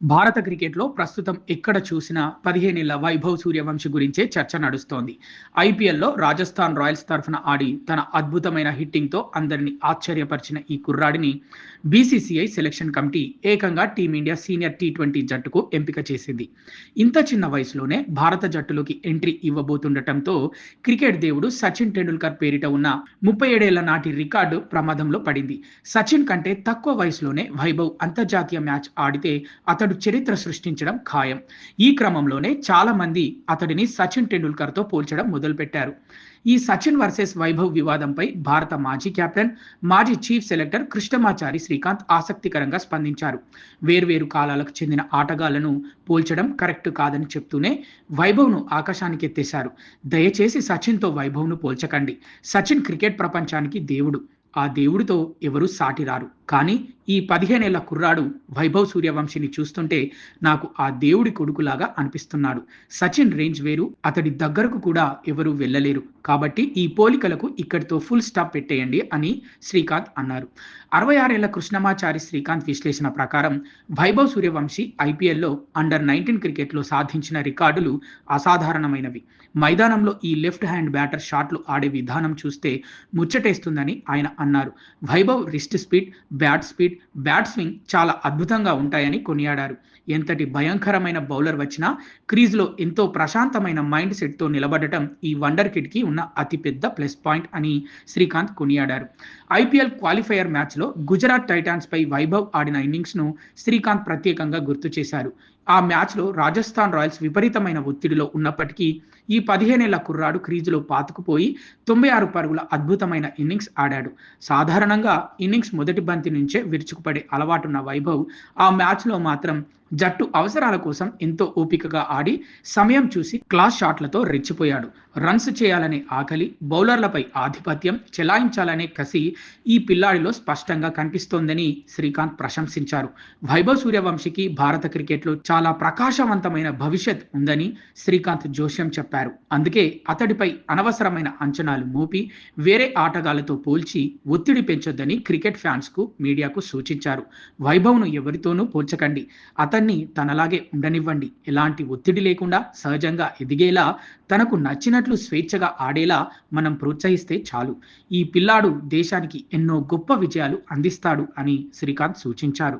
భారత క్రికెట్‌లో ప్రస్తుతం ఎక్కడ చూసినా 15 ఏళ్ల వైభవ్ సూర్యవంశి గురించే చర్చ నడుస్తోంది. ఐపీఎల్‌లో రాజస్థాన్ రాయల్స్ తరఫున ఆడి తన అద్భుతమైన హిట్టింగ్‌తో అందరిని ఆశ్చర్యపరిచిన ఈ కుర్రాడిని బీసీసీఐ సెలక్షన్ కమిటీ ఏకంగా టీమిండియా సీనియర్ టీ20 జట్టుకు ఎంపిక చేసింది. ఇంత చిన్న వయసులోనే భారత జట్టులోకి ఎంట్రీ ఇవ్వబోతుండటంతో క్రికెట్ దేవుడు సచిన్ టెండూల్కర్ పేరిట ఉన్న 37 ఏళ్ల నాటి రికార్డు ప్రమాదంలో పడింది. సచిన్ కంటే తక్కువ వయసులోనే వైభవ్ అంతర్జాతీయ మ్యాచ్ ఆడితే అతడు చరిత్ర సృష్టించడం ఖాయం. ఈ క్రమంలోనే చాలా మంది అతడిని సచిన్ టెండూల్కర్‌తో పోల్చడం మొదలుపెట్టారు. ఈ సచిన్ వర్సెస్ వైభవ్ వివాదంపై భారత మాజీ కెప్టెన్, మాజీ చీఫ్ సెలెక్టర్ కృష్ణమాచారి శ్రీకాంత్ ఆసక్తికరంగా స్పందించారు. వేర్వేరు కాలాలకు చెందిన ఆటగాళ్లను పోల్చడం కరెక్ట్ కాదని చెప్తూనే వైభవ్‌ను ఆకాశానికెత్తేశారు. దయచేసి సచిన్‌తో వైభవ్‌ను పోల్చకండి. సచిన్ క్రికెట్ ప్రపంచానికి దేవుడు. ఆ దేవుడితో ఎవరూ సాటిరారు. కానీ ఈ 15 ఏళ్ల కుర్రాడు వైభవ్ సూర్యవంశిని చూస్తుంటే నాకు ఆ దేవుడి కొడుకులాగా అనిపిస్తున్నాడు. సచిన్ రేంజ్ వేరు. అతడి దగ్గరకు కూడా ఎవరూ వెళ్ళలేరు. కాబట్టి ఈ పోలికలకు ఇక్కడితో ఫుల్ స్టాప్ పెట్టేయండి అని శ్రీకాంత్ అన్నారు. 66 ఏళ్ల కృష్ణమాచారి శ్రీకాంత్ విశ్లేషణ ప్రకారం వైభవ్ సూర్యవంశి ఐపీఎల్‌లో అండర్-19 క్రికెట్‌లో సాధించిన రికార్డులు అసాధారణమైనవి. మైదానంలో ఈ లెఫ్ట్ హ్యాండ్ బ్యాటర్ షాట్లు ఆడే విధానం చూస్తే ముచ్చటేస్తుందని ఆయన అన్నారు. Vaibhav wrist speed, bat speed, bat swing చాలా అద్భుతంగా ఉంటాయని కొనియాడారు. ఎంతటి భయంకరమైన బౌలర్ వచ్చినా క్రీజ్‌లో ఎంతో ప్రశాంతమైన మైండ్ సెట్‌తో నిలబడటం ఈ వండర్ కిడ్‌కి ఉన్న అతిపెద్ద ప్లస్ పాయింట్ అని శ్రీకాంత్ కొనియాడారు. ఐపీఎల్ క్వాలిఫైయర్ మ్యాచ్‌లో గుజరాత్ టైటాన్స్‌పై వైభవ్ ఆడిన ఇన్నింగ్స్‌ను శ్రీకాంత్ ప్రత్యేకంగా గుర్తు చేశారు. ఆ మ్యాచ్‌లో రాజస్థాన్ రాయల్స్ విపరీతమైన ఒత్తిడిలో ఉన్నప్పటికీ ఈ 15 ఏళ్ల కుర్రాడు క్రీజులో పాతుకుపోయి 96 పరుగుల అద్భుతమైన ఇన్నింగ్స్ ఆడాడు. సాధారణంగా ఇన్నింగ్స్ మొదటి బంతి నుంచే విరుచుకుపడే అలవాటున్న వైభవ్ ఆ మ్యాచ్‌లో మాత్రం జట్టు అవసరాల కోసం ఎంతో ఓపికగా ఆడి సమయం చూసి క్లాస్ షాట్లతో రెచ్చిపోయాడు. రన్స్ చేయాలనే ఆకలి, బౌలర్లపై ఆధిపత్యం చెలాయించాలనే కసి ఈ పిల్లాడిలో స్పష్టంగా కనిపిస్తోందని శ్రీకాంత్ ప్రశంసించారు. వైభవ్ సూర్యవంశికి భారత క్రికెట్లో చాలా ప్రకాశవంతమైన భవిష్యత్ ఉందని శ్రీకాంత్ జోస్యం చెప్పారు. అందుకే అతడిపై అనవసరమైన అంచనాలు మోపి వేరే ఆటగాళ్లతో పోల్చి ఒత్తిడి పెంచొద్దని క్రికెట్ ఫ్యాన్స్‌కు, మీడియాకు సూచించారు. వైభవ్‌ను ఎవరితోనూ పోల్చకండి. అతన్ని తనలాగే ఉండనివ్వండి. ఎలాంటి ఒత్తిడి లేకుండా సహజంగా ఎదిగేలా, తనకు నచ్చినట్లు స్వేచ్ఛగా ఆడేలా మనం ప్రోత్సహిస్తే చాలు. ఈ పిల్లాడు దేశానికి ఎన్నో గొప్ప విజయాలు అందిస్తాడు అని శ్రీకాంత్ సూచించారు.